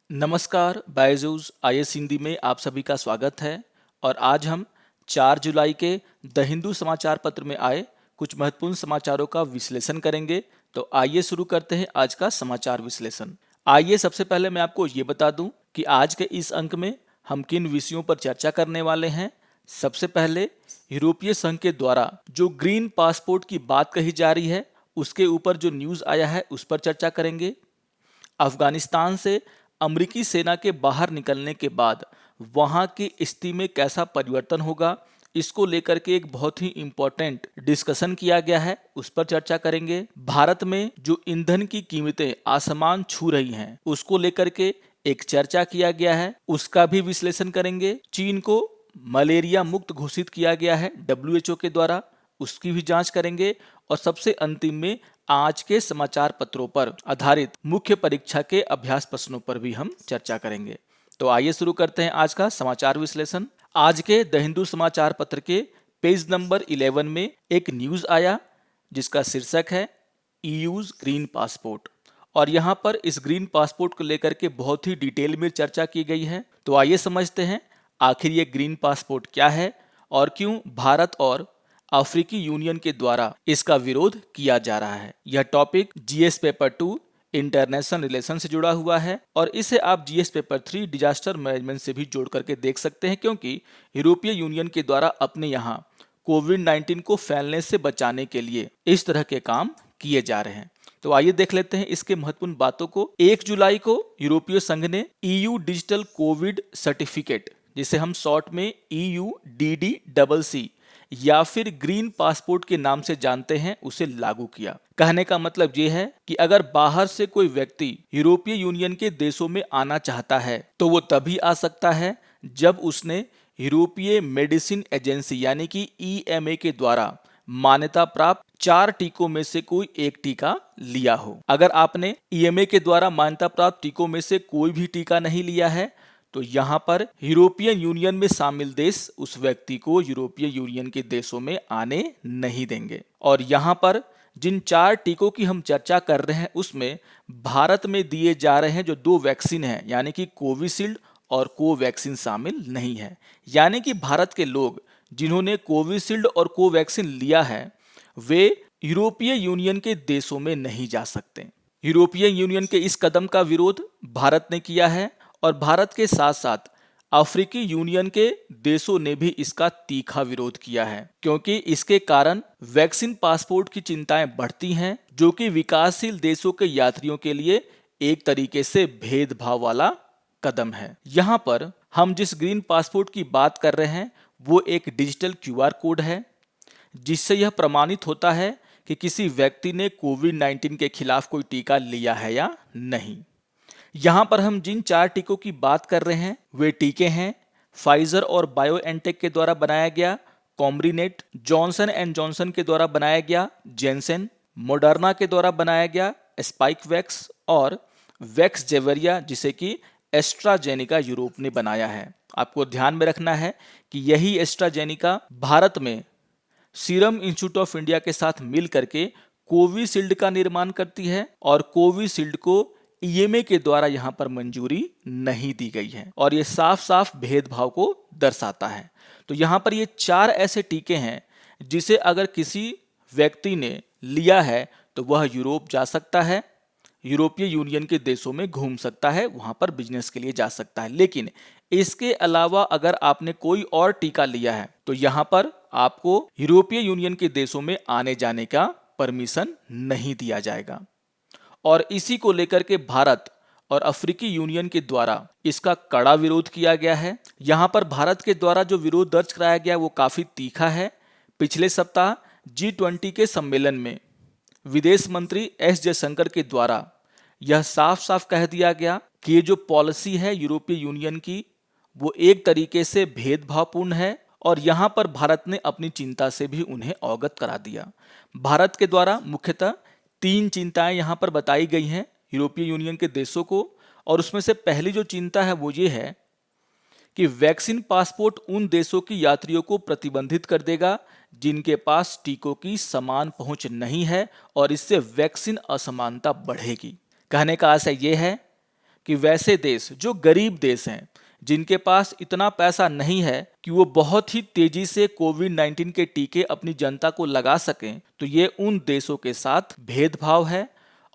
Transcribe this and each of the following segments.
नमस्कार, बायजूस आईएएस हिंदी में आप सभी का स्वागत है। और आज हम 4 जुलाई के द हिंदू समाचार पत्र में आए कुछ महत्वपूर्ण समाचारों का विश्लेषण करेंगे। तो आइए शुरू करते हैं आज का समाचार विश्लेषण। आइए सबसे पहले मैं आपको ये बता दूं कि आज के इस अंक में हम किन विषयों पर चर्चा करने वाले हैं। सबसे पहले यूरोपीय संघ के द्वारा जो ग्रीन पासपोर्ट की बात कही जा रही है उसके ऊपर जो न्यूज़ आया है उस पर चर्चा करेंगे। अफगानिस्तान से अमेरिकी सेना के बाहर निकलने के बाद वहां की स्थिति में कैसा परिवर्तन होगा, इसको लेकर के एक बहुत ही इम्पोर्टेंट डिस्कशन किया गया है, उस पर चर्चा करेंगे। भारत में जो ईंधन की कीमतें आसमान छू रही हैं उसको लेकर के एक चर्चा किया गया है, उसका भी विश्लेषण करेंगे। चीन को मलेरिया मुक्त घोषित किया गया है डब्ल्यूएचओ के द्वारा, उसकी भी जांच करेंगे। और सबसे अंतिम में आज के समाचार पत्रों पर आधारित मुख्य परीक्षा के अभ्यास प्रश्नों पर भी हम चर्चा करेंगे। तो आइए शुरू करते हैं आज का समाचार विश्लेषण। आज के द हिंदू समाचार पत्र के पेज नंबर 11 में एक न्यूज आया जिसका शीर्षक है ईयूज ग्रीन पासपोर्ट। और यहां पर इस ग्रीन पासपोर्ट को लेकर के बहुत ही डिटेल में चर्चा की गई है। तो आइए समझते हैं आखिर ये ग्रीन पासपोर्ट क्या है और क्यों भारत और अफ्रीकी यूनियन के द्वारा इसका विरोध किया जा रहा है। यह topic GS paper 2 international relation से जुड़ा हुआ है और इसे आप जीएस पेपर 3 डिजास्टर मैनेजमेंट से भी जोड़ करके देख सकते हैं, क्योंकि यूरोपीय यूनियन के द्वारा अपने यहाँ कोविड-19 को फैलने से बचाने के लिए इस तरह के काम किए जा रहे हैं। तो आइए देख लेते हैं इसके महत्वपूर्ण बातों को। 1 जुलाई को यूरोपीय संघ ने ईयू डिजिटल कोविड सर्टिफिकेट, जिसे हम शॉर्ट में EUDDCC या फिर ग्रीन पासपोर्ट के नाम से जानते हैं, उसे लागू किया। कहने का मतलब ये है कि अगर बाहर से कोई व्यक्ति यूरोपीय यूनियन के देशों में आना चाहता है तो वो तभी आ सकता है जब उसने यूरोपीय मेडिसिन एजेंसी यानी कि EMA के द्वारा मान्यता प्राप्त 4 टीकों में से कोई एक टीका लिया हो। अगर आपने EMA के द्वारा मान्यता प्राप्त टीकों में से कोई भी टीका नहीं लिया है तो यहाँ पर यूरोपियन यूनियन में शामिल देश उस व्यक्ति को यूरोपीय यूनियन के देशों में आने नहीं देंगे। और यहाँ पर जिन 4 टीकों की हम चर्चा कर रहे हैं उसमें भारत में दिए जा रहे हैं जो 2 वैक्सीन हैं, यानी कि कोविशील्ड और कोवैक्सीन शामिल नहीं है। यानी कि भारत के लोग जिन्होंने कोविशील्ड और कोवैक्सीन लिया है वे यूरोपीय यूनियन के देशों में नहीं जा सकते। यूरोपीय यूनियन के इस कदम का विरोध भारत ने किया है और भारत के साथ साथ अफ्रीकी यूनियन के देशों ने भी इसका तीखा विरोध किया है, क्योंकि इसके कारण वैक्सीन पासपोर्ट की चिंताएं बढ़ती हैं, जो कि विकासशील देशों के यात्रियों के लिए एक तरीके से भेदभाव वाला कदम है। यहाँ पर हम जिस ग्रीन पासपोर्ट की बात कर रहे हैं वो एक डिजिटल QR कोड है, जिससे यह प्रमाणित होता है कि किसी व्यक्ति ने कोविड-19 के खिलाफ कोई टीका लिया है या नहीं। यहाँ पर हम जिन 4 टीकों की बात कर रहे हैं वे टीके हैं फाइजर और बायोएनटेक के द्वारा बनाया गया कॉम्ब्रिनेट, जॉनसन एंड जॉनसन के द्वारा बनाया गया जेनसेन, मोडर्ना के द्वारा बनाया गया स्पाइकवैक्स और वैक्सजेवरिया, जिसे कि एस्ट्राजेनिका यूरोप ने बनाया है। आपको ध्यान में रखना है कि यही एस्ट्राजेनिका भारत में सीरम इंस्टीट्यूट ऑफ इंडिया के साथ मिल करके कोविशील्ड का निर्माण करती है और कोविशील्ड को EMA के द्वारा यहाँ पर मंजूरी नहीं दी गई है और ये साफ साफ भेदभाव को दर्शाता है। तो यहाँ पर ये 4 ऐसे टीके हैं जिसे अगर किसी व्यक्ति ने लिया है तो वह यूरोप जा सकता है, यूरोपीय यूनियन के देशों में घूम सकता है, वहाँ पर बिजनेस के लिए जा सकता है। लेकिन इसके अलावा अगर आपने कोई और टीका लिया है तो यहाँ पर आपको यूरोपीय यूनियन के देशों में आने जाने का परमिशन नहीं दिया जाएगा। और इसी को लेकर के भारत और अफ्रीकी यूनियन के द्वारा इसका कड़ा विरोध किया गया है। यहाँ पर भारत के द्वारा जो विरोध दर्ज कराया गया वो काफ़ी तीखा है। पिछले सप्ताह G20 के सम्मेलन में विदेश मंत्री S जयशंकर के द्वारा यह साफ साफ कह दिया गया कि ये जो पॉलिसी है यूरोपीय यूनियन की वो एक तरीके से भेदभावपूर्ण है और यहाँ पर भारत ने अपनी चिंता से भी उन्हें अवगत करा दिया। भारत के द्वारा मुख्यतः 3 चिंताएं यहाँ पर बताई गई हैं यूरोपीय यूनियन के देशों को, और उसमें से पहली जो चिंता है वो ये है कि वैक्सीन पासपोर्ट उन देशों की यात्रियों को प्रतिबंधित कर देगा जिनके पास टीकों की समान पहुंच नहीं है और इससे वैक्सीन असमानता बढ़ेगी। कहने का आशय ये है कि वैसे देश जो गरीब देश हैं, जिनके पास इतना पैसा नहीं है कि वो बहुत ही तेजी से कोविड-19 के टीके अपनी जनता को लगा सकें, तो ये उन देशों के साथ भेदभाव है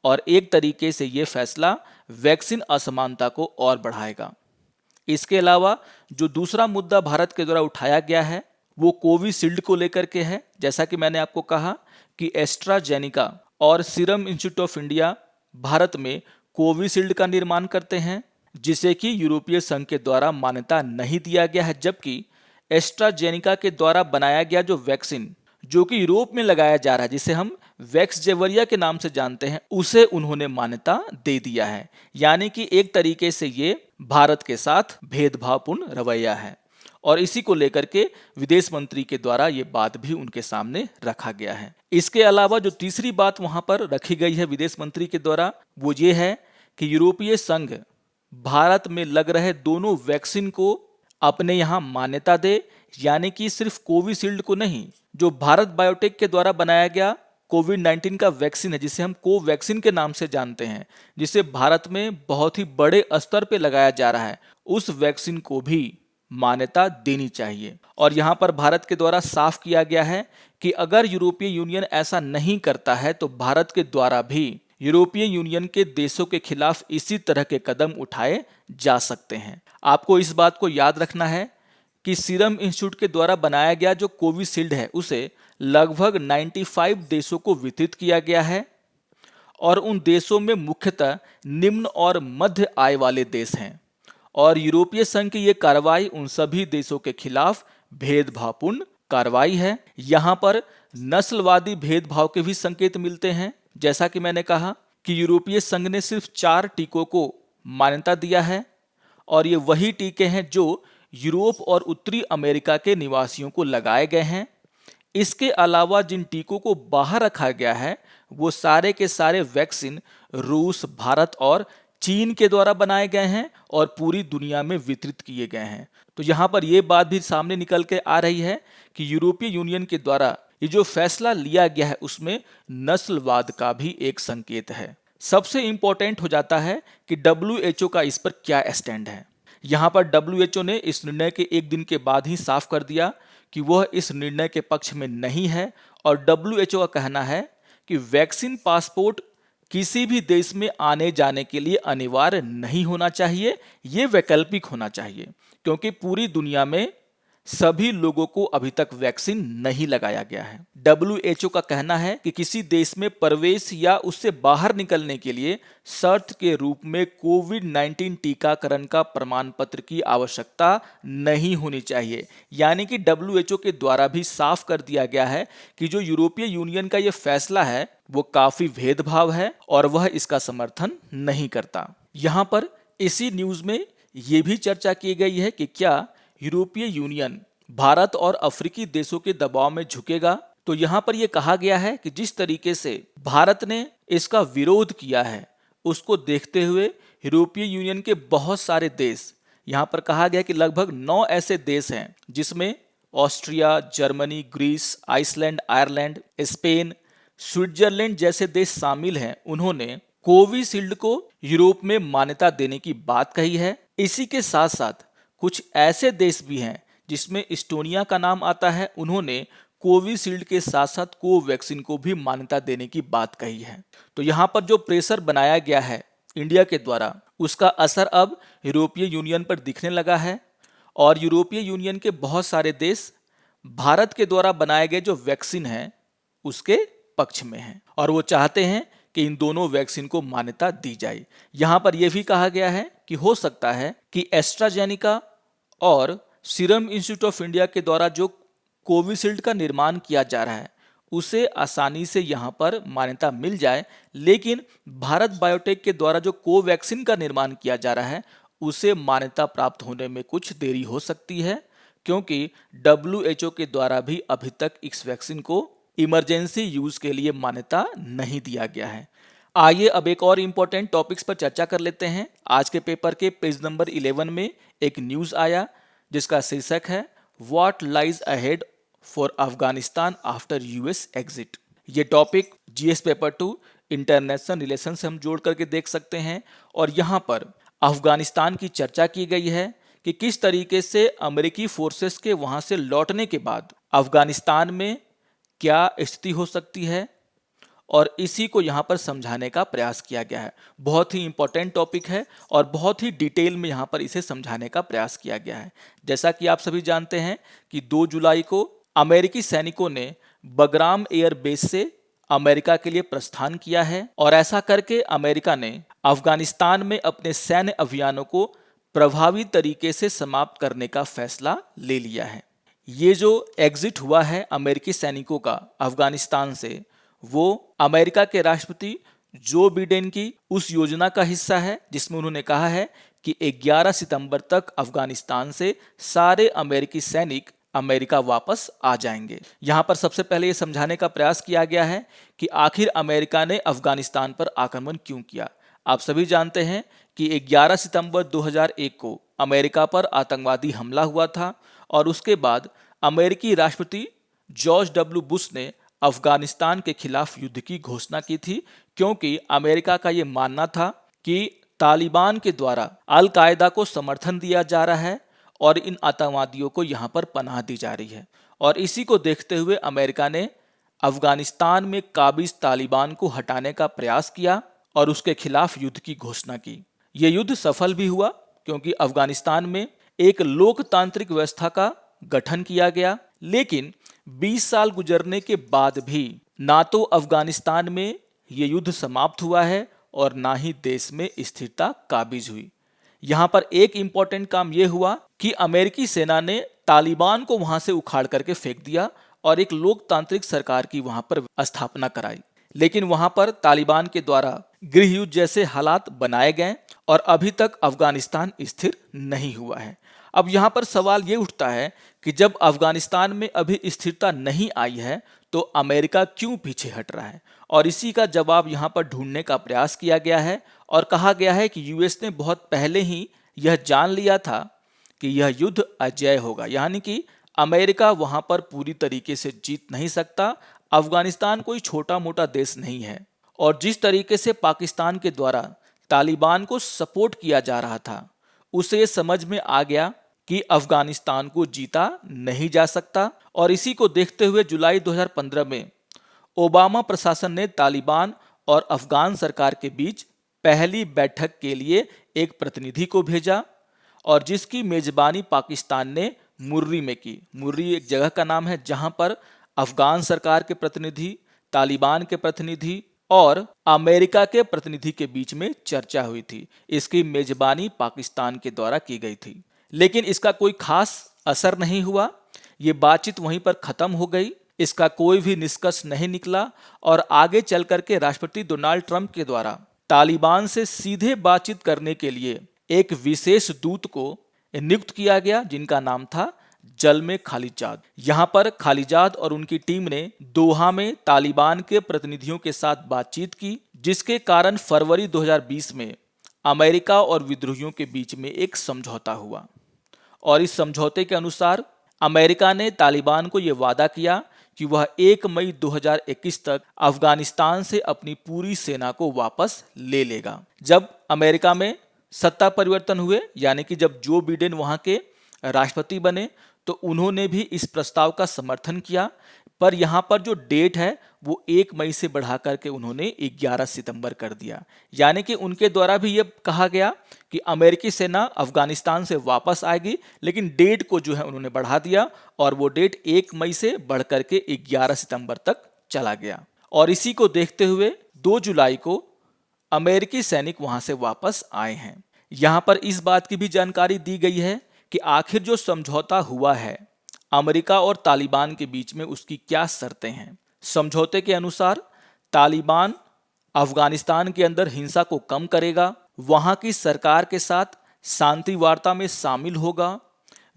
और एक तरीके से ये फैसला वैक्सीन असमानता को और बढ़ाएगा। इसके अलावा जो दूसरा मुद्दा भारत के द्वारा उठाया गया है वो कोविशील्ड को लेकर के है। जैसा कि मैंने आपको कहा कि एस्ट्राजेनिका और serum institute of India Bharat में कोविशील्ड का निर्माण करते हैं, जिसे कि यूरोपीय संघ के द्वारा मान्यता नहीं दिया गया है, जबकि एस्ट्राजेनिका के द्वारा बनाया गया जो वैक्सीन जो कि यूरोप में लगाया जा रहा है, जिसे हम वैक्सजेवरिया के नाम से जानते हैं, उसे उन्होंने मान्यता दे दिया है। यानी कि एक तरीके से ये भारत के साथ भेदभावपूर्ण रवैया है और इसी को लेकर के विदेश मंत्री के द्वारा ये बात भी उनके सामने रखा गया है। इसके अलावा जो तीसरी बात वहां पर रखी गई है विदेश मंत्री के द्वारा वो ये है कि यूरोपीय संघ भारत में लग रहे दोनों वैक्सीन को अपने यहाँ मान्यता दे, यानी कि सिर्फ कोविशील्ड को नहीं, जो भारत बायोटेक के द्वारा बनाया गया कोविड-19 का वैक्सीन है, जिसे हम कोवैक्सीन के नाम से जानते हैं, जिसे भारत में बहुत ही बड़े स्तर पे लगाया जा रहा है, उस वैक्सीन को भी मान्यता देनी चाहिए। और यहाँ पर भारत के द्वारा साफ किया गया है कि अगर यूरोपीय यूनियन ऐसा नहीं करता है तो भारत के द्वारा भी यूरोपीय यूनियन के देशों के खिलाफ इसी तरह के कदम उठाए जा सकते हैं। आपको इस बात को याद रखना है कि सीरम इंस्टीट्यूट के द्वारा बनाया गया जो कोविशील्ड है उसे लगभग 95 देशों को वितरित किया गया है और उन देशों में मुख्यतः निम्न और मध्य आय वाले देश हैं और यूरोपीय संघ की ये कार्रवाई उन सभी देशों के खिलाफ भेदभावपूर्ण कार्रवाई है। यहाँ पर नस्लवादी भेदभाव के भी संकेत मिलते हैं। जैसा कि मैंने कहा कि यूरोपीय संघ ने सिर्फ 4 टीकों को मान्यता दिया है और ये वही टीके हैं जो यूरोप और उत्तरी अमेरिका के निवासियों को लगाए गए हैं। इसके अलावा जिन टीकों को बाहर रखा गया है वो सारे के सारे वैक्सीन रूस, भारत और चीन के द्वारा बनाए गए हैं और पूरी दुनिया में वितरित किए गए हैं। तो यहाँ पर यह बात भी सामने निकल के आ रही है कि यूरोपीय यूनियन के द्वारा ये जो फैसला लिया गया है उसमें नस्लवाद का भी एक संकेत है। सबसे इंपॉर्टेंट हो जाता है कि WHO का इस पर क्या स्टैंड है। यहाँ पर WHO ने इस निर्णय के एक दिन के बाद ही साफ कर दिया कि वह इस निर्णय के पक्ष में नहीं है और WHO का कहना है कि वैक्सीन पासपोर्ट किसी भी देश में आने जाने के लिए अनिवार्य नहीं होना चाहिए, ये वैकल्पिक होना चाहिए, क्योंकि पूरी दुनिया में सभी लोगों को अभी तक वैक्सीन नहीं लगाया गया है। WHO का कहना है कि किसी देश में प्रवेश या उससे बाहर निकलने के लिए शर्त के रूप में कोविड-19 टीकाकरण का प्रमाण पत्र की आवश्यकता नहीं होनी चाहिए। यानी कि WHO के द्वारा भी साफ कर दिया गया है कि जो यूरोपीय यूनियन का ये फैसला है वो काफी भेदभाव है और वह इसका समर्थन नहीं करता। यहाँ पर इसी न्यूज में ये भी चर्चा की गई है कि क्या यूरोपीय यूनियन भारत और अफ्रीकी देशों के दबाव में झुकेगा। तो यहाँ पर यह कहा गया है कि जिस तरीके से भारत ने इसका विरोध किया है उसको देखते हुए यूरोपीय यूनियन के बहुत सारे देश, यहाँ पर कहा गया कि लगभग 9 ऐसे देश हैं जिसमें Austria, Germany, Greece, Iceland, Ireland, Spain, Switzerland जैसे देश शामिल हैं, उन्होंने कोविशील्ड को यूरोप में मान्यता देने की बात कही है। इसी के साथ साथ कुछ ऐसे देश भी हैं जिसमें इस्टोनिया का नाम आता है, उन्होंने कोविशील्ड के साथ साथ कोवैक्सीन को भी मान्यता देने की बात कही है। तो यहाँ पर जो प्रेशर बनाया गया है इंडिया के द्वारा उसका असर अब यूरोपीय यूनियन पर दिखने लगा है और यूरोपीय यूनियन के बहुत सारे देश भारत के द्वारा बनाए गए जो वैक्सीन है उसके पक्ष में हैं और वो चाहते हैं कि इन दोनों वैक्सीन को मान्यता दी जाए। यहाँ पर यह भी कहा गया है कि हो सकता है कि एस्ट्राजेनिका और सीरम इंस्टीट्यूट ऑफ इंडिया के द्वारा जो कोविशील्ड का निर्माण किया जा रहा है उसे आसानी से यहाँ पर मान्यता मिल जाए, लेकिन भारत बायोटेक के द्वारा जो कोवैक्सीन का निर्माण किया जा रहा है उसे मान्यता प्राप्त होने में कुछ देरी हो सकती है, क्योंकि WHO के द्वारा भी अभी तक इस वैक्सीन को इमरजेंसी यूज के लिए मान्यता नहीं दिया गया है। आइए अब एक और इम्पोर्टेंट टॉपिक्स पर चर्चा कर लेते हैं। आज के पेपर के पेज नंबर 11 में एक न्यूज आया जिसका शीर्षक है what lies ahead for Afghanistan after US exit. ये topic GS paper 2 international relation से हम जोड़ करके देख सकते हैं और यहाँ पर अफगानिस्तान की चर्चा की गई है कि किस तरीके से अमेरिकी फोर्सेस के वहां से लौटने के बाद अफगानिस्तान में क्या स्थिति हो सकती है, और इसी को यहाँ पर समझाने का प्रयास किया गया है। बहुत ही इंपॉर्टेंट टॉपिक है और बहुत ही डिटेल में यहाँ पर इसे समझाने का प्रयास किया गया है। जैसा कि आप सभी जानते हैं कि 2 जुलाई को अमेरिकी सैनिकों ने बगराम एयर बेस से अमेरिका के लिए प्रस्थान किया है, और ऐसा करके अमेरिका ने अफगानिस्तान में अपने सैन्य अभियानों को प्रभावी तरीके से समाप्त करने का फैसला ले लिया है। ये जो एग्जिट हुआ है अमेरिकी सैनिकों का अफगानिस्तान से, वो अमेरिका के राष्ट्रपति जो बिडेन की उस योजना का हिस्सा है जिसमें उन्होंने कहा है कि 11 सितंबर तक अफगानिस्तान से सारे अमेरिकी सैनिक अमेरिका वापस आ जाएंगे। यहाँ पर सबसे पहले ये समझाने का प्रयास किया गया है कि आखिर अमेरिका ने अफगानिस्तान पर आक्रमण क्यों किया। आप सभी जानते हैं कि 11 सितंबर 2001 को अमेरिका पर आतंकवादी हमला हुआ था, और उसके बाद अमेरिकी राष्ट्रपति जॉर्ज डब्ल्यू बुश ने अफगानिस्तान के खिलाफ युद्ध की घोषणा की थी, क्योंकि अमेरिका का ये मानना था कि तालिबान के द्वारा अल कायदा को समर्थन दिया जा रहा है और इन आतंकवादियों को यहाँ पर पनाह दी जा रही है। और इसी को देखते हुए अमेरिका ने अफगानिस्तान में काबिज तालिबान को हटाने का प्रयास किया और उसके खिलाफ युद्ध की घोषणा की। ये युद्ध सफल भी हुआ, क्योंकि अफगानिस्तान में एक लोकतांत्रिक व्यवस्था का गठन किया गया। लेकिन 20 साल गुजरने के बाद भी ना तो अफगानिस्तान में ये युद्ध समाप्त हुआ है और ना ही देश में स्थिरता काबिज हुई। यहाँ पर एक इंपॉर्टेंट काम यह हुआ कि अमेरिकी सेना ने तालिबान को वहां से उखाड़ करके फेंक दिया और एक लोकतांत्रिक सरकार की वहां पर स्थापना कराई। लेकिन वहां पर तालिबान के द्वारा गृह युद्ध जैसे हालात बनाए गए और अभी तक अफगानिस्तान स्थिर नहीं हुआ है। अब यहाँ पर सवाल ये उठता है कि जब अफगानिस्तान में अभी स्थिरता नहीं आई है तो अमेरिका क्यों पीछे हट रहा है, और इसी का जवाब यहाँ पर ढूंढने का प्रयास किया गया है। और कहा गया है कि यूएस ने बहुत पहले ही यह जान लिया था कि यह युद्ध अजेय होगा, यानी कि अमेरिका वहां पर पूरी तरीके से जीत नहीं सकता। अफगानिस्तान कोई छोटा मोटा देश नहीं है, और जिस तरीके से पाकिस्तान के द्वारा तालिबान को सपोर्ट किया जा रहा था, उसे समझ में आ गया कि अफगानिस्तान को जीता नहीं जा सकता। और इसी को देखते हुए जुलाई 2015 में ओबामा प्रशासन ने तालिबान और अफगान सरकार के बीच पहली बैठक के लिए एक प्रतिनिधि को भेजा, और जिसकी मेजबानी पाकिस्तान ने मुर्री में की। मुर्री एक जगह का नाम है जहां पर अफगान सरकार के प्रतिनिधि, तालिबान के प्रतिनिधि और अमेरिका के प्रतिनिधि के बीच में चर्चा हुई थी। इसकी मेजबानी पाकिस्तान के द्वारा की गई थी, लेकिन इसका कोई खास असर नहीं हुआ। ये बातचीत वहीं पर खत्म हो गई, इसका कोई भी निष्कर्ष नहीं निकला, और आगे चल करके राष्ट्रपति डोनाल्ड ट्रंप के द्वारा तालिबान से सीधे बातचीत करने के लिए एक विशेष दूत को नियुक्त किया गया, जिनका नाम था जल्मे खालिजाद। यहाँ पर खालिजाद और उनकी टीम ने दोहा में तालिबान के प्रतिनिधियों के साथ बातचीत की, जिसके कारण फरवरी 2020 में अमेरिका और विद्रोहियों के बीच में एक समझौता हुआ। और इस समझौते के अनुसार अमेरिका ने तालिबान को यह वादा किया कि वह 1 मई 2021 तक अफगानिस्तान से अपनी पूरी सेना को वापस ले लेगा। जब अमेरिका में सत्ता परिवर्तन हुए, यानी कि जब जो बिडेन वहां के राष्ट्रपति बने, तो उन्होंने भी इस प्रस्ताव का समर्थन किया। पर यहाँ पर जो डेट है वो 1 मई से बढ़ा करके उन्होंने 11 सितंबर कर दिया। यानी कि उनके द्वारा भी ये कहा गया कि अमेरिकी सेना अफगानिस्तान से वापस आएगी, लेकिन डेट को जो है उन्होंने बढ़ा दिया, और वो डेट 1 मई से बढ़ करके 11 सितंबर तक चला गया। और इसी को देखते हुए 2 जुलाई को अमेरिकी सैनिक वहां से वापस आए हैं। यहाँ पर इस बात की भी जानकारी दी गई है कि आखिर जो समझौता हुआ है अमेरिका और तालिबान के बीच में, उसकी क्या शर्तें हैं। समझौते के अनुसार तालिबान अफगानिस्तान के अंदर हिंसा को कम करेगा, वहां की सरकार के साथ शांति वार्ता में शामिल होगा,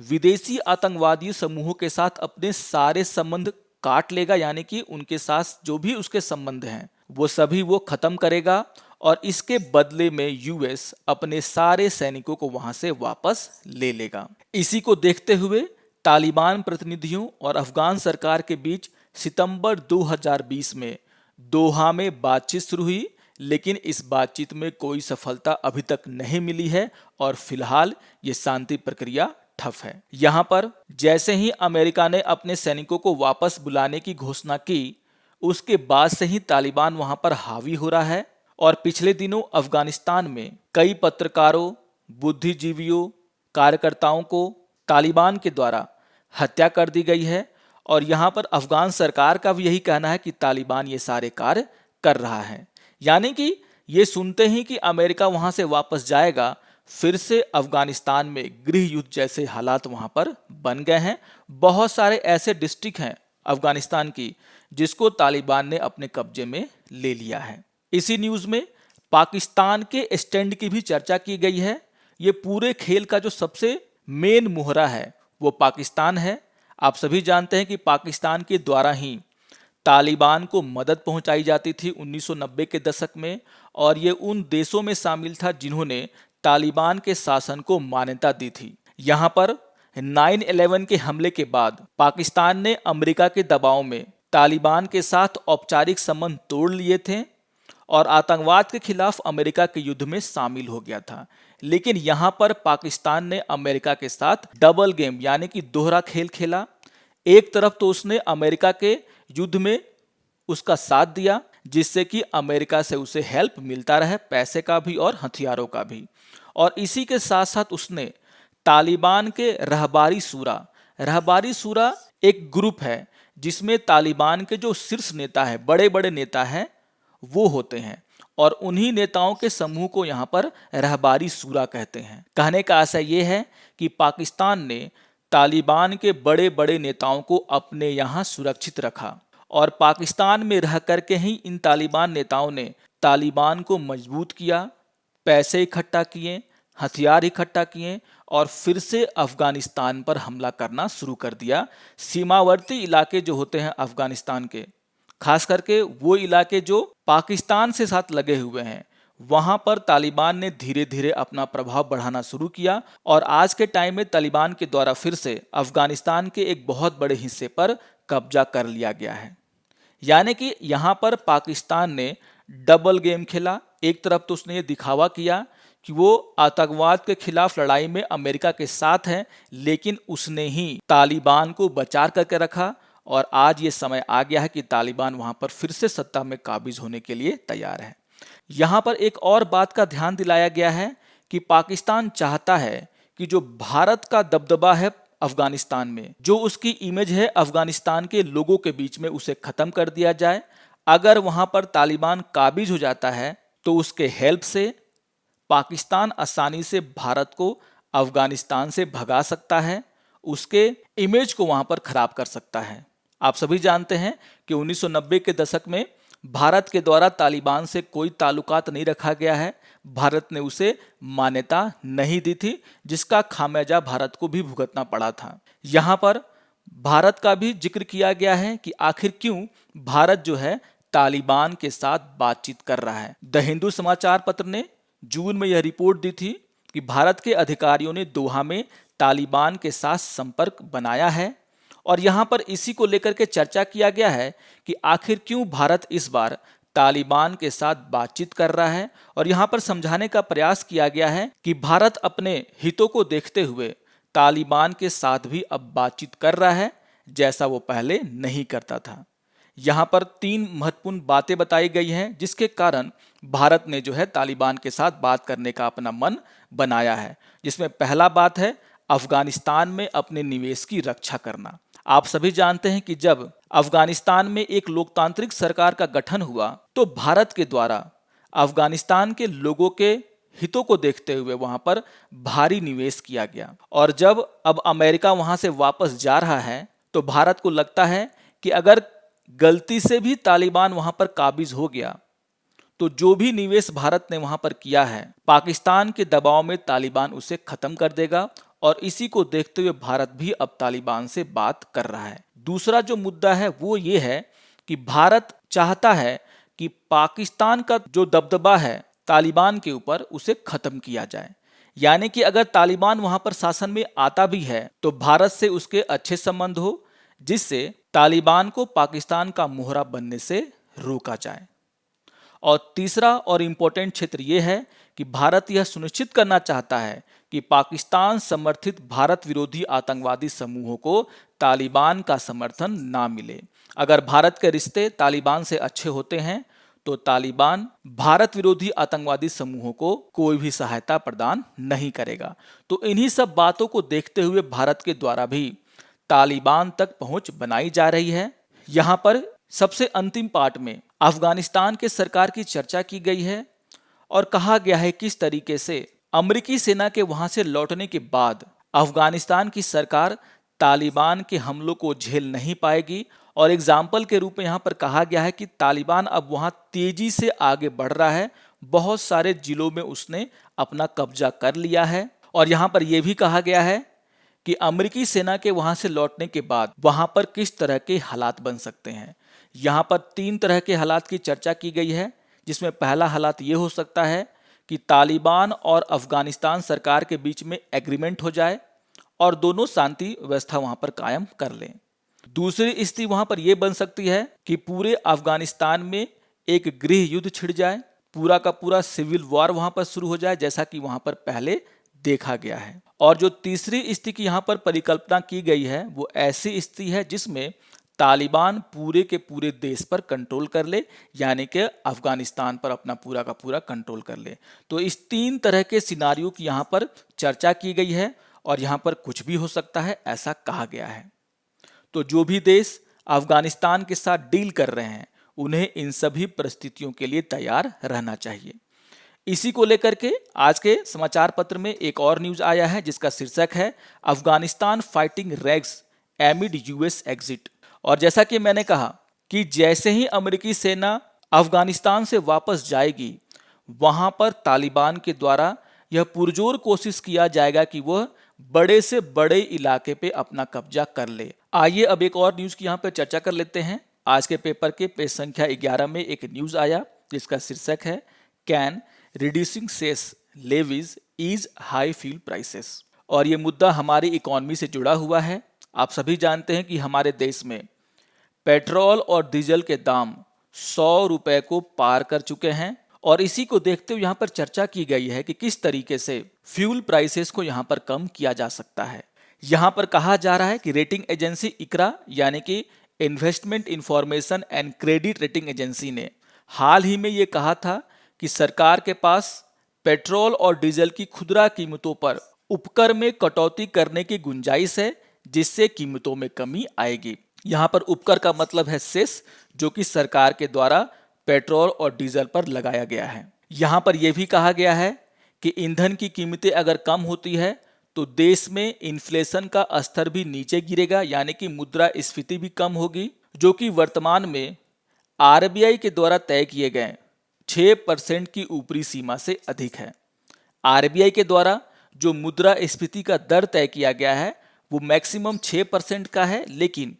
विदेशी आतंकवादी समूहों के साथ अपने सारे संबंध काट लेगा, यानी कि उनके साथ जो भी उसके संबंध हैं वो सभी वो खत्म करेगा, और इसके बदले में यूएस अपने सारे सैनिकों को वहां से वापस ले लेगा। इसी को देखते हुए तालिबान प्रतिनिधियों और अफगान सरकार के बीच सितंबर 2020 में दोहा में बातचीत शुरू हुई, लेकिन इस बातचीत में कोई सफलता अभी तक नहीं मिली है और फिलहाल ये शांति प्रक्रिया ठप है। यहाँ पर जैसे ही अमेरिका ने अपने सैनिकों को वापस बुलाने की घोषणा की, उसके बाद से ही तालिबान वहां पर हावी हो रहा है और पिछले दिनों अफगानिस्तान में कई पत्रकारों, बुद्धिजीवियों, कार्यकर्ताओं को तालिबान के द्वारा हत्या कर दी गई है। और यहाँ पर अफगान सरकार का भी यही कहना है कि तालिबान ये सारे कार्य कर रहा है। यानी कि ये सुनते ही कि अमेरिका वहां से वापस जाएगा, फिर से अफगानिस्तान में गृह युद्ध जैसे हालात वहां पर बन गए हैं। बहुत सारे ऐसे डिस्ट्रिक्ट हैं अफगानिस्तान की जिसको तालिबान ने अपने कब्जे में ले लिया है। इसी न्यूज में पाकिस्तान के स्टैंड की भी चर्चा की गई है। ये पूरे खेल का जो सबसे मेन मोहरा है वो पाकिस्तान है। आप सभी जानते हैं कि पाकिस्तान के द्वारा ही तालिबान को मदद पहुंचाई जाती थी 1990 के दशक में, और ये उन देशों में शामिल था जिन्होंने तालिबान के शासन को मान्यता दी थी। यहाँ पर 9/11 के हमले के बाद पाकिस्तान ने अमेरिका के दबाव में तालिबान के साथ औपचारिक संबंध तोड़ लिए थे और आतंकवाद के खिलाफ अमेरिका के युद्ध में शामिल हो गया था। लेकिन यहाँ पर पाकिस्तान ने अमेरिका के साथ डबल गेम यानी कि दोहरा खेल खेला। एक तरफ तो उसने अमेरिका के युद्ध में उसका साथ दिया, जिससे कि अमेरिका से उसे हेल्प मिलता रहे, पैसे का भी और हथियारों का भी। और इसी के साथ साथ उसने तालिबान के रहबारी सूरा एक ग्रुप है जिसमें तालिबान के जो शीर्ष नेता है, बड़े बड़े नेता हैं, वो होते हैं और उन्हीं नेताओं के समूह को यहाँ पर रहबारी सूरा कहते हैं। कहने का आशय ये है कि पाकिस्तान ने तालिबान के बड़े बड़े नेताओं को अपने यहाँ सुरक्षित रखा और पाकिस्तान में रह करके ही इन तालिबान नेताओं ने तालिबान को मजबूत किया, पैसे इकट्ठा किए, हथियार इकट्ठा किए और फिर से अफगानिस्तान पर हमला करना शुरू कर दिया। सीमावर्ती इलाके जो होते हैं अफगानिस्तान के, खास करके वो इलाके जो पाकिस्तान से साथ लगे हुए हैं, वहां पर तालिबान ने धीरे धीरे अपना प्रभाव बढ़ाना शुरू किया और आज के टाइम में तालिबान के द्वारा फिर से अफगानिस्तान के एक बहुत बड़े हिस्से पर कब्जा कर लिया गया है। यानी कि यहाँ पर पाकिस्तान ने डबल गेम खेला। एक तरफ तो उसने ये दिखावा किया कि वो आतंकवाद के खिलाफ लड़ाई में अमेरिका के साथ है, लेकिन उसने ही तालिबान को बचा करके रखा और आज ये समय आ गया है कि तालिबान वहां पर फिर से सत्ता में काबिज होने के लिए तैयार है। यहाँ पर एक और बात का ध्यान दिलाया गया है कि पाकिस्तान चाहता है कि जो भारत का दबदबा है अफगानिस्तान में, जो उसकी इमेज है अफगानिस्तान के लोगों के बीच में, उसे खत्म कर दिया जाए। अगर वहां पर तालिबान काबिज हो जाता है तो उसके हेल्प से पाकिस्तान आसानी से भारत को अफगानिस्तान से भगा सकता है, उसके इमेज को वहां पर खराब कर सकता है। आप सभी जानते हैं कि 1990 के दशक में भारत के द्वारा तालिबान से कोई ताल्लुकात नहीं रखा गया है, भारत ने उसे मान्यता नहीं दी थी, जिसका खामियाजा भारत को भी भुगतना पड़ा था। यहाँ पर भारत का भी जिक्र किया गया है कि आखिर क्यों भारत जो है तालिबान के साथ बातचीत कर रहा है। द हिंदू समाचार पत्र ने जून में यह रिपोर्ट दी थी कि भारत के अधिकारियों ने दोहा में तालिबान के साथ संपर्क बनाया है और यहाँ पर इसी को लेकर के चर्चा किया गया है कि आखिर क्यों भारत इस बार तालिबान के साथ बातचीत कर रहा है। और यहाँ पर समझाने का प्रयास किया गया है कि भारत अपने हितों को देखते हुए तालिबान के साथ भी अब बातचीत कर रहा है, जैसा वो पहले नहीं करता था। यहाँ पर 3 महत्वपूर्ण बातें बताई गई हैं जिसके कारण भारत ने जो है तालिबान के साथ बात करने का अपना मन बनाया है, जिसमें पहला बात है अफगानिस्तान में अपने निवेश की रक्षा करना। आप सभी जानते हैं कि जब अफगानिस्तान में एक लोकतांत्रिक सरकार का गठन हुआ तो भारत के द्वारा अफगानिस्तान के लोगों के हितों को देखते हुए वहां पर भारी निवेश किया गया। और जब अब अमेरिका वहां से वापस जा रहा है तो भारत को लगता है कि अगर गलती से भी तालिबान वहां पर काबिज हो गया तो जो भी निवेश भारत ने वहां पर किया है, पाकिस्तान के दबाव में तालिबान उसे खत्म कर देगा और इसी को देखते हुए भारत भी अब तालिबान से बात कर रहा है। दूसरा जो मुद्दा है वो ये है कि भारत चाहता है कि पाकिस्तान का जो दबदबा है तालिबान के ऊपर उसे खत्म किया जाए। यानी कि अगर तालिबान वहां पर शासन में आता भी है तो भारत से उसके अच्छे संबंध हो, जिससे तालिबान को पाकिस्तान का मोहरा बनने से रोका जाए। और तीसरा और इम्पोर्टेंट क्षेत्र ये है कि भारत यह सुनिश्चित करना चाहता है कि पाकिस्तान समर्थित भारत विरोधी आतंकवादी समूहों को तालिबान का समर्थन ना मिले। अगर भारत के रिश्ते तालिबान से अच्छे होते हैं तो तालिबान भारत विरोधी आतंकवादी समूहों को कोई भी सहायता प्रदान नहीं करेगा। तो इन्हीं सब बातों को देखते हुए भारत के द्वारा भी तालिबान तक पहुंच बनाई जा रही है। यहाँ पर सबसे अंतिम पार्ट में अफगानिस्तान के सरकार की चर्चा की गई है और कहा गया है किस तरीके से अमेरिकी सेना के वहां से लौटने के बाद अफगानिस्तान की सरकार तालिबान के हमलों को झेल नहीं पाएगी। और एग्जाम्पल के रूप में यहाँ पर कहा गया है कि तालिबान अब वहां तेजी से आगे बढ़ रहा है, बहुत सारे जिलों में उसने अपना कब्जा कर लिया है। और यहाँ पर यह भी कहा गया है कि अमेरिकी सेना के वहां से लौटने के बाद वहां पर किस तरह के हालात बन सकते हैं। यहाँ पर 3 तरह के हालात की चर्चा की गई है, जिसमें पहला हालात ये हो सकता है कि तालिबान और अफगानिस्तान सरकार के बीच में एग्रीमेंट हो जाए और दोनों शांति व्यवस्था वहां पर कायम कर लें। दूसरी स्थिति वहां पर यह बन सकती है कि पूरे अफगानिस्तान में एक गृह युद्ध छिड़ जाए, पूरा का पूरा सिविल वॉर वहां पर शुरू हो जाए, जैसा कि वहां पर पहले देखा गया है। और जो तीसरी स्थिति की यहाँ पर परिकल्पना की गई है वो ऐसी स्थिति है जिसमें तालिबान पूरे के पूरे देश पर कंट्रोल कर ले, यानी कि अफगानिस्तान पर अपना पूरा का पूरा कंट्रोल कर ले। तो इस 3 तरह के सिनारियो की यहाँ पर चर्चा की गई है और यहाँ पर कुछ भी हो सकता है ऐसा कहा गया है। तो जो भी देश अफगानिस्तान के साथ डील कर रहे हैं उन्हें इन सभी परिस्थितियों के लिए तैयार रहना चाहिए। इसी को लेकर के आज के समाचार पत्र में एक और न्यूज आया है जिसका शीर्षक है Afghanistan fighting rags एमिड US exit. और जैसा कि मैंने कहा कि जैसे ही अमेरिकी सेना अफगानिस्तान से वापस जाएगी वहां पर तालिबान के द्वारा यह पुरजोर कोशिश किया जाएगा कि वह बड़े से बड़े इलाके पे अपना कब्जा कर ले। आइए अब एक और न्यूज की यहाँ पे चर्चा कर लेते हैं। आज के पेपर के पेज संख्या 11 में एक न्यूज आया जिसका शीर्षक है can reducing cess levies is high fuel prices. और ये मुद्दा हमारी इकोनॉमी से जुड़ा हुआ है। आप सभी जानते हैं कि हमारे देश में पेट्रोल और डीजल के दाम 100 रुपए को पार कर चुके हैं और इसी को देखते हुए यहाँ पर चर्चा की गई है कि किस तरीके से फ्यूल प्राइसेस को यहाँ पर कम किया जा सकता है। यहाँ पर कहा जा रहा है कि रेटिंग एजेंसी इकरा यानी कि investment information and credit rating agency ने हाल ही में ये कहा था कि सरकार के पास पेट्रोल और डीजल की खुदरा कीमतों पर उपकर में कटौती करने की गुंजाइश है जिससे कीमतों में कमी आएगी। यहाँ पर उपकर का मतलब है सेस जो कि सरकार के द्वारा पेट्रोल और डीजल पर लगाया गया है। यहाँ पर यह भी कहा गया है कि ईंधन की कीमतें अगर कम होती है तो देश में इन्फ्लेशन का स्तर भी नीचे गिरेगा, यानी कि मुद्रा स्फीति भी कम होगी, जो कि वर्तमान में आरबीआई के द्वारा तय किए गए 6% की ऊपरी सीमा से अधिक है। आरबीआई के द्वारा जो मुद्रा स्फीति का दर तय किया गया है वो मैक्सिमम 6% का है, लेकिन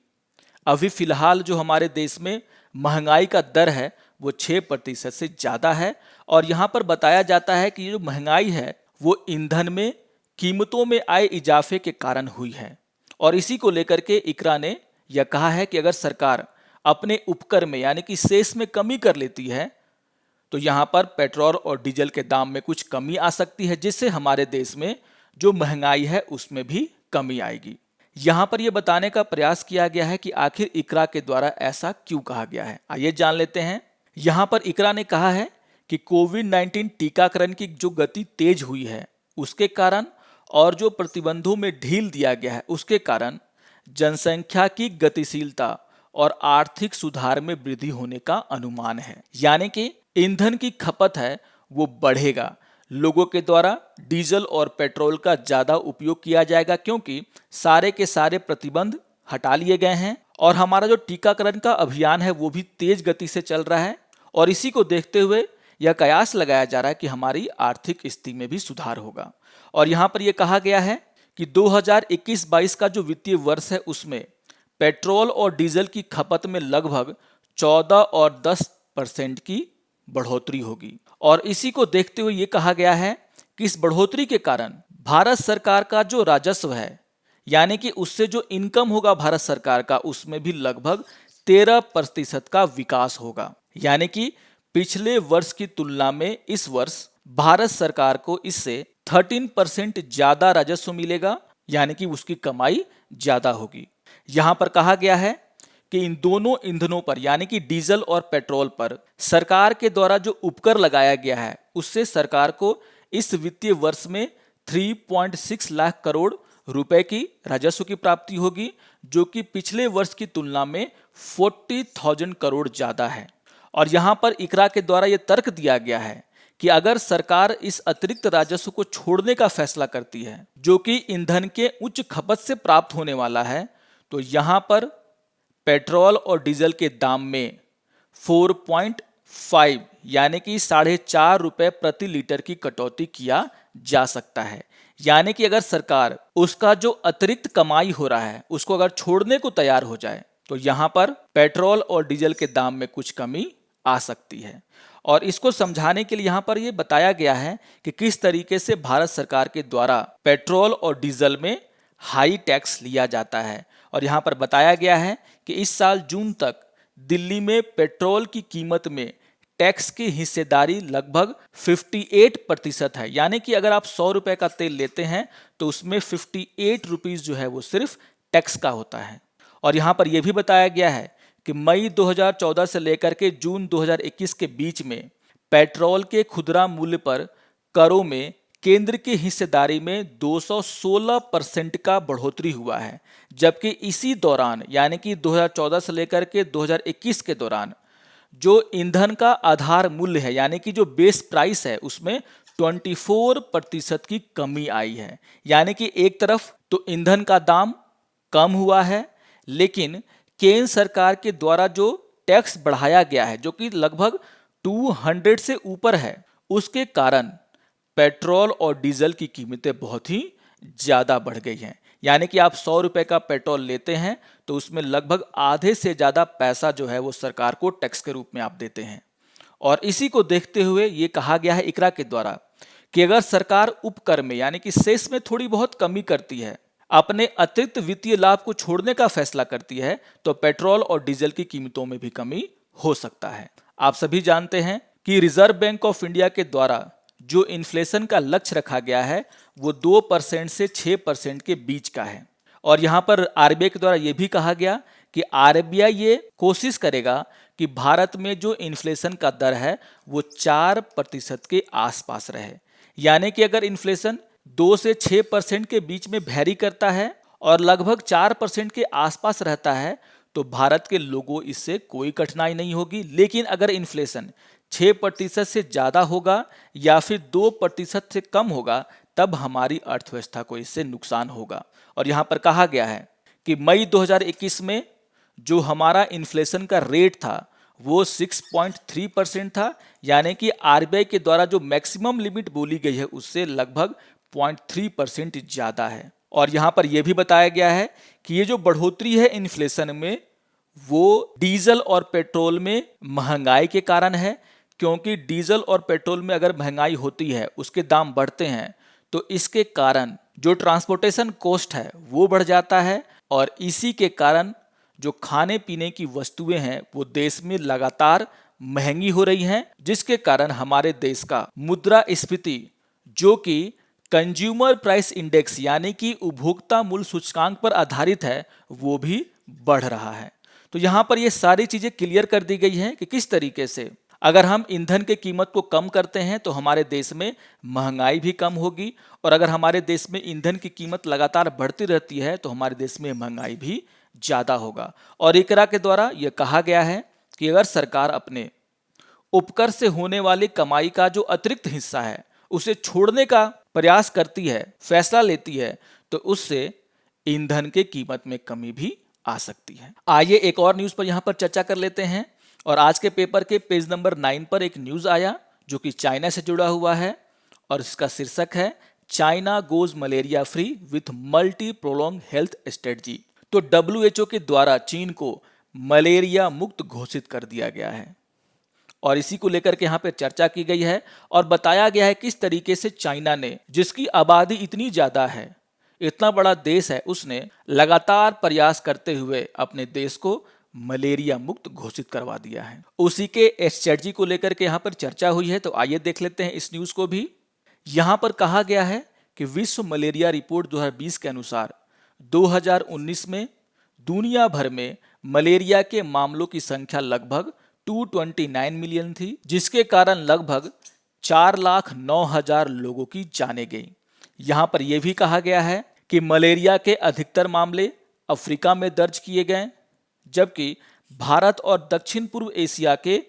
अभी फिलहाल जो हमारे देश में महंगाई का दर है वो 6% से ज़्यादा है। और यहाँ पर बताया जाता है कि जो महंगाई है वो ईंधन में कीमतों में आए इजाफे के कारण हुई है। और इसी को लेकर के इकरा ने यह कहा है कि अगर सरकार अपने उपकर में यानी कि सेस में कमी कर लेती है तो यहाँ पर पेट्रोल और डीजल के दाम में कुछ कमी आ सकती है, जिससे हमारे देश में जो महंगाई है उसमें भी कमी आएगी। यहाँ पर यह बताने का प्रयास किया गया है कि आखिर इकरा के द्वारा ऐसा क्यों कहा गया है। आइए जान लेते हैं। यहाँ पर इकरा ने कहा है कि कोविड-19 टीकाकरण की जो गति तेज हुई है उसके कारण और जो प्रतिबंधों में ढील दिया गया है उसके कारण जनसंख्या की गतिशीलता और आर्थिक सुधार में वृद्धि होने का अनुमान है, यानी कि ईंधन की खपत है वो बढ़ेगा। लोगों के द्वारा डीजल और पेट्रोल का ज़्यादा उपयोग किया जाएगा क्योंकि सारे के सारे प्रतिबंध हटा लिए गए हैं और हमारा जो टीकाकरण का अभियान है वो भी तेज गति से चल रहा है। और इसी को देखते हुए यह कयास लगाया जा रहा है कि हमारी आर्थिक स्थिति में भी सुधार होगा। और यहाँ पर यह कहा गया है कि 2021-22 का जो वित्तीय वर्ष है उसमें पेट्रोल और डीजल की खपत में लगभग 14 और 10% की बढ़ोतरी होगी। और इसी को देखते हुए ये कहा गया है कि इस बढ़ोतरी के कारण भारत सरकार का जो राजस्व है यानी कि उससे जो इनकम होगा भारत सरकार का उसमें भी लगभग 13% का विकास होगा, यानी कि पिछले वर्ष की तुलना में इस वर्ष भारत सरकार को इससे 13% ज्यादा राजस्व मिलेगा, यानी कि उसकी कमाई ज्यादा होगी। यहां पर कहा गया है कि इन दोनों ईंधनों पर यानी कि डीजल और पेट्रोल पर सरकार के द्वारा जो उपकर लगाया गया है उससे सरकार को इस वित्तीय वर्ष में 3.6 लाख करोड़ रुपए की राजस्व की प्राप्ति होगी, जो कि पिछले वर्ष की तुलना में 40,000 करोड़ ज्यादा है। और यहां पर इकरा के द्वारा यह तर्क दिया गया है कि अगर सरकार इस अतिरिक्त राजस्व को छोड़ने का फैसला करती है, जो कि ईंधन के उच्च खपत से प्राप्त होने वाला है, तो यहां पर पेट्रोल और डीजल के दाम में 4.5 यानी कि 4.5 रुपए प्रति लीटर की कटौती किया जा सकता है। यानी कि अगर सरकार उसका जो अतिरिक्त कमाई हो रहा है उसको अगर छोड़ने को तैयार हो जाए तो यहां पर पेट्रोल और डीजल के दाम में कुछ कमी आ सकती है। और इसको समझाने के लिए यहां पर यह बताया गया है कि किस तरीके से भारत सरकार के द्वारा पेट्रोल और डीजल में हाई टैक्स लिया जाता है। और यहां पर बताया गया है कि इस साल जून तक दिल्ली में पेट्रोल की कीमत में टैक्स की हिस्सेदारी लगभग 58% है। यानी कि अगर आप 100 रुपए का तेल लेते हैं तो उसमें 58 रुपीज जो है वो सिर्फ टैक्स का होता है। और यहां पर यह भी बताया गया है कि मई 2014 से लेकर के जून 2021 के बीच में पेट्रोल के खुदरा मूल्य पर करों में केंद्र की हिस्सेदारी में 216% का बढ़ोतरी हुआ है, जबकि इसी दौरान यानी कि 2014 से लेकर के 2021 के दौरान जो ईंधन का आधार मूल्य है यानी कि जो बेस प्राइस है उसमें 24% की कमी आई है। यानी कि एक तरफ तो ईंधन का दाम कम हुआ है, लेकिन केंद्र सरकार के द्वारा जो टैक्स बढ़ाया गया है जो कि लगभग 200 से ऊपर है, उसके कारण पेट्रोल और डीजल की कीमतें बहुत ही ज्यादा बढ़ गई हैं। यानी कि आप 100 रुपए का पेट्रोल लेते हैं तो उसमें लगभग आधे से ज्यादा पैसा जो है वो सरकार को टैक्स के रूप में आप देते हैं। और इसी को देखते हुए ये कहा गया है इकरा के द्वारा कि अगर सरकार उपकर में यानी कि सेस में थोड़ी बहुत कमी करती है, अपने अतिरिक्त वित्तीय लाभ को छोड़ने का फैसला करती है, तो पेट्रोल और डीजल की कीमतों में भी कमी हो सकता है। आप सभी जानते हैं कि रिजर्व बैंक ऑफ इंडिया के द्वारा जो इन्फ्लेशन का लक्ष्य रखा गया है वो 2% से 6% के बीच का है। और यहां पर आरबीआई के द्वारा यह भी कहा गया कि आरबीआई ये कोशिश करेगा कि भारत में जो इन्फ्लेशन का दर है वो 4% के आसपास रहे। यानी कि अगर इन्फ्लेशन 2 से 6% के बीच में वैरी करता है और लगभग 4% के आसपास रहता है तो भारत के लोगों इससे कोई कठिनाई नहीं होगी। लेकिन अगर इन्फ्लेशन 6% से ज्यादा होगा या फिर 2% से कम होगा तब हमारी अर्थव्यवस्था को इससे नुकसान होगा। और यहां पर कहा गया है कि मई 2021 में जो हमारा इन्फ्लेशन का रेट था वो 6.3% था, यानी कि आरबीआई के द्वारा जो मैक्सिमम लिमिट बोली गई है उससे लगभग 0.3% ज्यादा है। और यहां पर यह भी बताया गया है कि ये जो बढ़ोतरी है इन्फ्लेशन में वो डीजल और पेट्रोल में महंगाई के कारण है, क्योंकि डीजल और पेट्रोल में अगर महंगाई होती है, उसके दाम बढ़ते हैं, तो इसके कारण जो ट्रांसपोर्टेशन कॉस्ट है वो बढ़ जाता है और इसी के कारण जो खाने पीने की वस्तुएं हैं वो देश में लगातार महंगी हो रही हैं, जिसके कारण हमारे देश का मुद्रास्फीति जो कि कंज्यूमर प्राइस इंडेक्स यानी कि उपभोक्ता मूल्य सूचकांक पर आधारित है वो भी बढ़ रहा है। तो यहां पर ये सारी चीजें क्लियर कर दी गई हैं कि किस तरीके से अगर हम ईंधन की कीमत को कम करते हैं तो हमारे देश में महंगाई भी कम होगी, और अगर हमारे देश में ईंधन की कीमत लगातार बढ़ती रहती है तो हमारे देश में महंगाई भी ज्यादा होगा। और इकरा के द्वारा यह कहा गया है कि अगर सरकार अपने उपकर से होने वाली कमाई का जो अतिरिक्त हिस्सा है उसे छोड़ने का प्रयास करती है, फैसला लेती है, तो उससे ईंधन की कीमत में कमी भी आ सकती है। आइए एक और न्यूज पर यहां पर चर्चा कर लेते हैं। और आज के पेपर के पेज नंबर 9 पर एक न्यूज आया जो कि चाइना से जुड़ा हुआ है और इसका शीर्षक है China goes malaria free with multi prolong health strategy. तो WHO के द्वारा चीन को मलेरिया मुक्त घोषित कर दिया गया है और इसी को लेकर के यहाँ पे चर्चा की गई है और बताया गया है किस तरीके से चाइना ने, जिसकी आबादी इतनी ज्यादा है, इतना बड़ा देश है, उसने लगातार प्रयास करते हुए अपने देश को मलेरिया मुक्त घोषित करवा दिया है। उसी के स्ट्रेटजी को लेकर के यहाँ पर चर्चा हुई है, तो आइए देख लेते हैं इस न्यूज को भी। यहाँ पर कहा गया है कि विश्व मलेरिया रिपोर्ट 2020 के अनुसार 2019 में दुनिया भर में मलेरिया के मामलों की संख्या लगभग 229 मिलियन थी, जिसके कारण लगभग 4,09,000 लोगों की जानें गई। यहाँ पर यह भी कहा गया है कि मलेरिया के अधिकतर मामले अफ्रीका में दर्ज किए गए, जबकि भारत और दक्षिण पूर्व एशिया के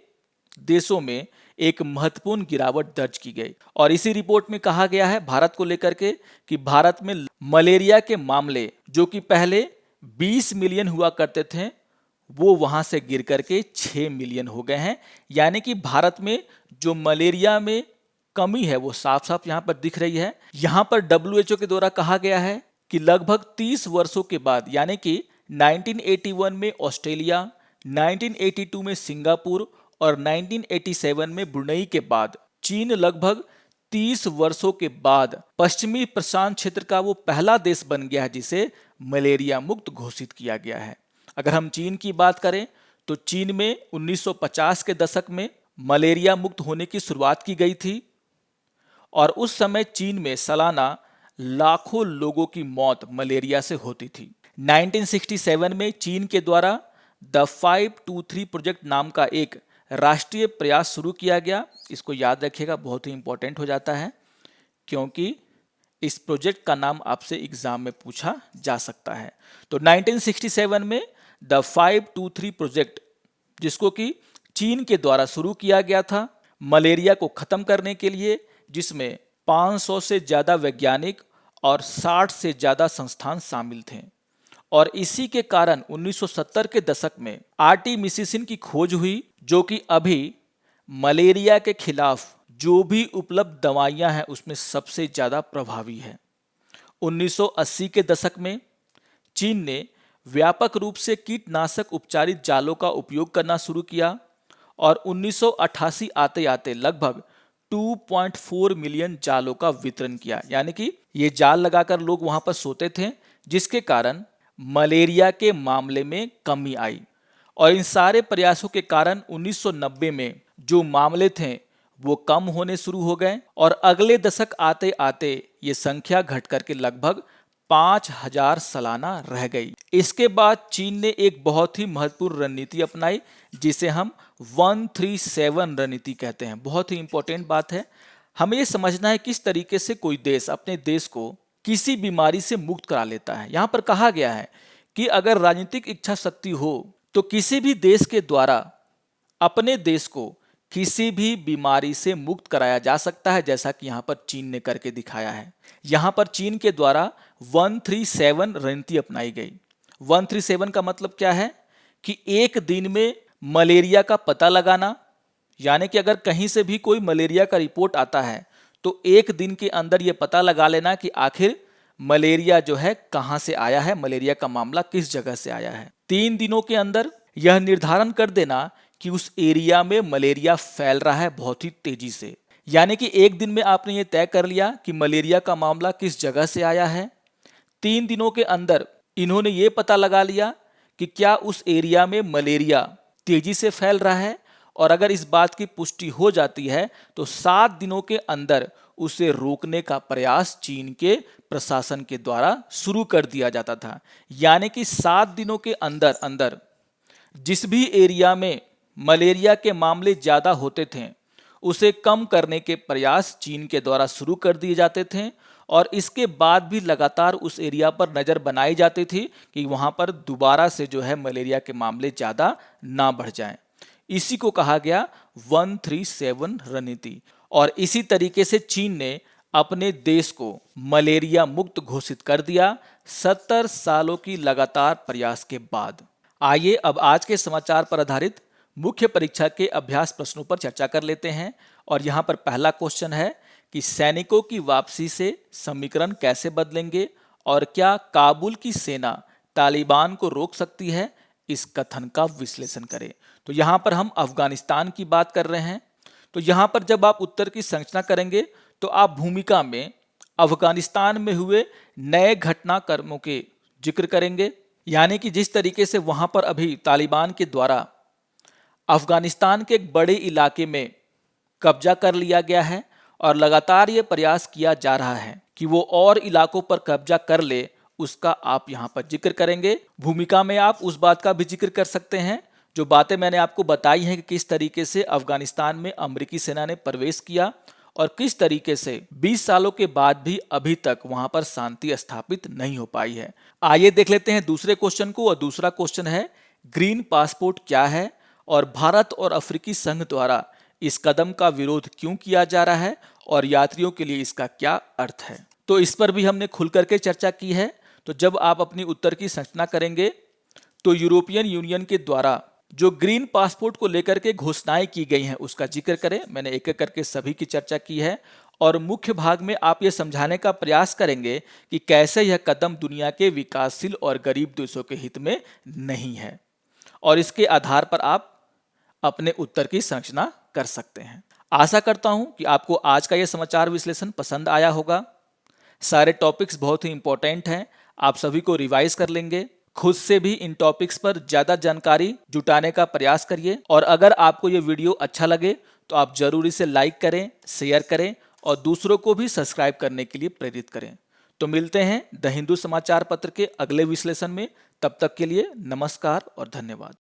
देशों में एक महत्वपूर्ण गिरावट दर्ज की गई। और इसी रिपोर्ट में कहा गया है भारत को लेकर के कि भारत में मलेरिया के मामले जो कि पहले 20 मिलियन हुआ करते थे, वो वहां से गिर करके 6 मिलियन हो गए हैं। यानी कि भारत में जो मलेरिया में कमी है वो साफ साफ यहाँ पर दिख रही है। यहाँ पर WHO के द्वारा कहा गया है कि लगभग 30 वर्षों के बाद, यानी कि 1981 में ऑस्ट्रेलिया, 1982 में सिंगापुर और 1987 में ब्रुनेई के बाद चीन लगभग 30 वर्षों के बाद पश्चिमी प्रशांत क्षेत्र का वो पहला देश बन गया है जिसे मलेरिया मुक्त घोषित किया गया है। अगर हम चीन की बात करें तो चीन में 1950 के दशक में मलेरिया मुक्त होने की शुरुआत की गई थी और उस समय चीन में सालाना लाखों लोगों की मौत मलेरिया से होती थी। 1967 में चीन के द्वारा द 523 प्रोजेक्ट नाम का एक राष्ट्रीय प्रयास शुरू किया गया। इसको याद रखिएगा, बहुत ही इंपॉर्टेंट हो जाता है क्योंकि इस प्रोजेक्ट का नाम आपसे एग्जाम में पूछा जा सकता है। तो 1967 में द 523 प्रोजेक्ट, जिसको कि चीन के द्वारा शुरू किया गया था मलेरिया को खत्म करने के लिए, जिसमें 500 से ज्यादा वैज्ञानिक और 60 से ज्यादा संस्थान शामिल थे। और इसी के कारण 1970 के दशक में आर्टीमिसिसिन की खोज हुई, जो कि अभी मलेरिया के खिलाफ जो भी उपलब्ध दवाइयां हैं उसमें सबसे ज्यादा प्रभावी है। 1980 के दशक में चीन ने व्यापक रूप से कीटनाशक उपचारित जालों का उपयोग करना शुरू किया और 1988 आते आते लगभग 2.4 मिलियन जालों का वितरण किया। यानी कि ये जाल लगाकर लोग वहां पर सोते थे, जिसके कारण मलेरिया के मामले में कमी आई। और इन सारे प्रयासों के कारण 1990 में जो मामले थे वो कम होने शुरू हो गए और अगले दशक आते आते ये संख्या घट करके लगभग 5,000 सालाना रह गई। इसके बाद चीन ने एक बहुत ही महत्वपूर्ण रणनीति अपनाई जिसे हम 137 रणनीति कहते हैं। बहुत ही इंपॉर्टेंट बात है, हमें ये समझना है किस तरीके से कोई देश अपने देश को किसी बीमारी से मुक्त करा लेता है। यहाँ पर कहा गया है कि अगर राजनीतिक इच्छा शक्ति हो तो किसी भी देश के द्वारा अपने देश को किसी भी बीमारी से मुक्त कराया जा सकता है, जैसा कि यहाँ पर चीन ने करके दिखाया है। यहाँ पर चीन के द्वारा 137 रणनीति अपनाई गई। 137 का मतलब क्या है कि एक दिन में मलेरिया का पता लगाना, यानी कि अगर कहीं से भी कोई मलेरिया का रिपोर्ट आता है तो एक दिन के अंदर यह पता लगा लेना कि आखिर मलेरिया जो है कहां से आया है, मलेरिया का मामला किस जगह से आया है। 3 दिनों के अंदर यह निर्धारण कर देना कि उस एरिया में मलेरिया फैल रहा है बहुत ही तेजी से। यानी कि एक दिन में आपने ये तय कर लिया कि मलेरिया का मामला किस जगह से आया है। 3 दिनों के अंदर इन्होंने ये पता लगा लिया कि क्या उस एरिया में मलेरिया तेजी से फैल रहा है, और अगर इस बात की पुष्टि हो जाती है तो 7 दिनों के अंदर उसे रोकने का प्रयास चीन के प्रशासन के द्वारा शुरू कर दिया जाता था। यानी कि 7 दिनों के अंदर अंदर जिस भी एरिया में मलेरिया के मामले ज्यादा होते थे उसे कम करने के प्रयास चीन के द्वारा शुरू कर दिए जाते थे और इसके बाद भी लगातार उस एरिया पर नजर बनाई जाती थी कि वहां पर दोबारा से जो है मलेरिया के मामले ज्यादा ना बढ़ जाएं। इसी को कहा गया 137 रणनीति। और इसी तरीके से चीन ने अपने देश को मलेरिया मुक्त घोषित कर दिया 70 सालों की लगातार प्रयास के बाद। आइए अब आज के समाचार पर आधारित मुख्य परीक्षा के अभ्यास प्रश्नों पर चर्चा कर लेते हैं। और यहाँ पर पहला क्वेश्चन है कि सैनिकों की वापसी से समीकरण कैसे बदलेंगे और क्या काबुल की सेना तालिबान को रोक सकती है, इस कथन का विश्लेषण करें। तो यहाँ पर हम अफगानिस्तान की बात कर रहे हैं। तो यहाँ पर जब आप उत्तर की संरचना करेंगे तो आप भूमिका में अफगानिस्तान में हुए नए घटनाक्रमों के जिक्र करेंगे। यानी कि जिस तरीके से वहां पर अभी तालिबान के द्वारा अफगानिस्तान के एक बड़े इलाके में कब्जा कर लिया गया है और लगातार ये प्रयास किया जा रहा है कि वो और इलाकों पर कब्जा कर ले, उसका आप यहाँ पर जिक्र करेंगे। भूमिका में आप उस बात का भी जिक्र कर सकते हैं जो बातें मैंने आपको बताई हैं कि किस तरीके से अफगानिस्तान में अमेरिकी सेना ने प्रवेश किया और किस तरीके से 20 सालों के बाद भी अभी तक वहां पर शांति स्थापित नहीं हो पाई है। आइए देख लेते हैं दूसरे क्वेश्चन को, और दूसरा क्वेश्चन है ग्रीन पासपोर्ट क्या है और भारत और अफ्रीकी संघ द्वारा इस कदम का विरोध क्यों किया जा रहा है और यात्रियों के लिए इसका क्या अर्थ है। तो इस पर भी हमने खुल करके चर्चा की है। तो जब आप अपनी उत्तर की संरचना करेंगे तो यूरोपियन यूनियन के द्वारा जो ग्रीन पासपोर्ट को लेकर के घोषणाएं की गई हैं उसका जिक्र करें। मैंने एक एक करके सभी की चर्चा की है और मुख्य भाग में आप ये समझाने का प्रयास करेंगे कि कैसे यह कदम दुनिया के विकासशील और गरीब देशों के हित में नहीं है, और इसके आधार पर आप अपने उत्तर की संरचना कर सकते हैं। आशा करता हूं कि आपको आज का यह समाचार विश्लेषण पसंद आया होगा। सारे टॉपिक्स बहुत ही इंपॉर्टेंट हैं, आप सभी को रिवाइज कर लेंगे। खुद से भी इन टॉपिक्स पर ज्यादा जानकारी जुटाने का प्रयास करिए, और अगर आपको ये वीडियो अच्छा लगे तो आप जरूर इसे लाइक करें, शेयर करें और दूसरों को भी सब्सक्राइब करने के लिए प्रेरित करें। तो मिलते हैं द हिंदू समाचार पत्र के अगले विश्लेषण में। तब तक के लिए नमस्कार और धन्यवाद।